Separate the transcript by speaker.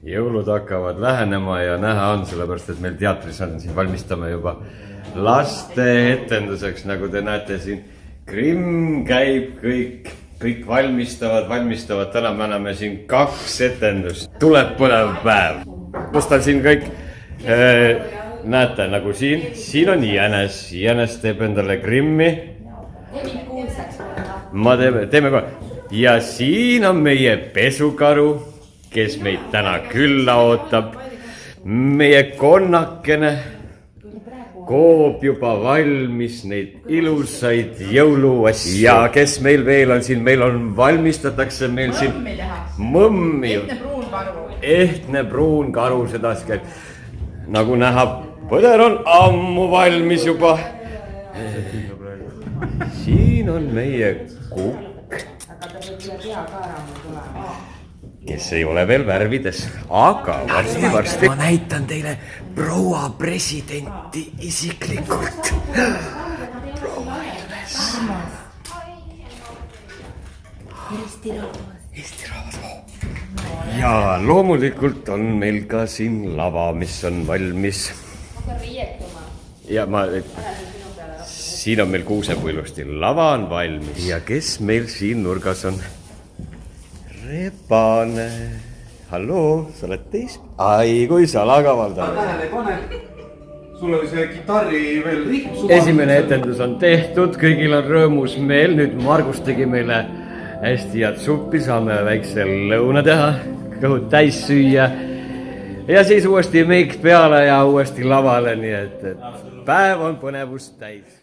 Speaker 1: jõulud hakkavad lähenema ja näha on, sellepärast et meil teatris on siin, valmistame juba laste etenduseks, nagu te näete siin. Grimm käib, kõik valmistavad, täna me anname siin 2 etendust. Tuleb põnev päev. Kus tal siin kõik, näete nagu siin on jänes teeb endale Grimmi. Teeme kohe. Ja siin on meie pesukaru, kes meid täna külla ootab. Meie konnakene koob juba valmis neid ilusaid jõuluasju. Ja kes meil veel on siin, meil on valmistatakse meil siin mõmmi. Ehtne pruun karu, sedasi käib. Nagu näha, põder on ammu valmis juba. Siin on meie kukk, kes ei ole veel värvides, aga varsti. Ma näitan teile proua presidenti isiklikult. Proua Ilves. Eesti rahvas. Ja loomulikult on meil ka siin lava, mis on valmis. Ja siin on meil kuusepuu ilusti, lava on valmis. Ja kes meil siin nurgas on? Rebane. Halloo, sa oled teis? Ai, kui sa lagavaldad.
Speaker 2: Tähele pane. Sul oli see gitarri veel rikk.
Speaker 1: Esimene etendus on tehtud, kõigil on rõõmus meel. Nüüd Margus tegi meile hästi head suppi, saame väikse lõuna teha, kõhud täis süüa. Ja siis uuesti meik peale ja uuesti lavale, nii et päev on põnevust täis.